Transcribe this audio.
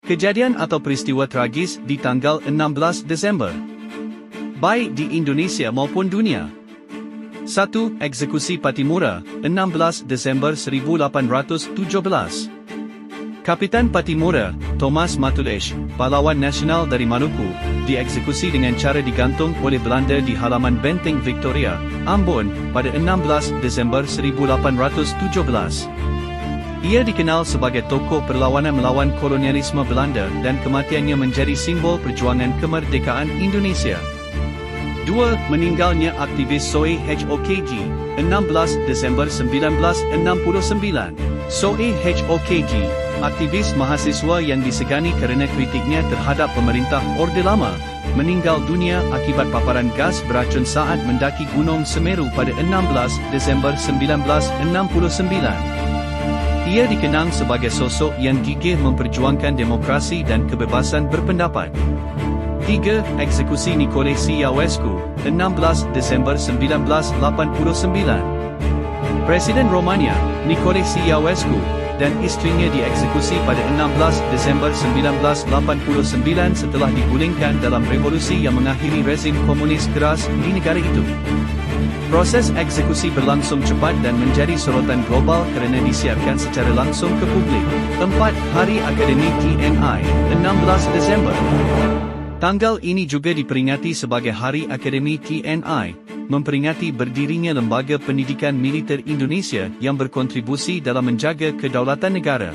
Kejadian atau peristiwa tragis di tanggal 16 Desember. Baik di Indonesia maupun dunia. 1. Eksekusi Pattimura, 16 Desember 1817. Kapitan Pattimura, Thomas Matulaish, pahlawan nasional dari Maluku, dieksekusi dengan cara digantung oleh Belanda di halaman Benteng Victoria, Ambon, pada 16 Desember 1817. Ia dikenal sebagai tokoh perlawanan melawan kolonialisme Belanda dan kematiannya menjadi simbol perjuangan kemerdekaan Indonesia. 2. Meninggalnya aktivis Soe Hokg, 16 Desember 1969. Soe Hokg, aktivis mahasiswa yang disegani kerana kritiknya terhadap pemerintah Orde Lama, meninggal dunia akibat paparan gas beracun saat mendaki Gunung Semeru pada 16 Desember 1969. Ia dikenang sebagai sosok yang gigih memperjuangkan demokrasi dan kebebasan berpendapat. 3. Eksekusi Nicolae Ceausescu, 16 Desember 1989. Presiden Romania, Nicolae Ceausescu, dan isterinya dieksekusi pada 16 Desember 1989 setelah digulingkan dalam revolusi yang mengakhiri rezim komunis keras di negara itu. Proses eksekusi berlangsung cepat dan menjadi sorotan global kerana disiarkan secara langsung ke publik. 4. Hari Akademi TNI, 16 Desember. Tanggal ini juga diperingati sebagai Hari Akademi TNI, memperingati berdirinya Lembaga Pendidikan Militer Indonesia yang berkontribusi dalam menjaga kedaulatan negara.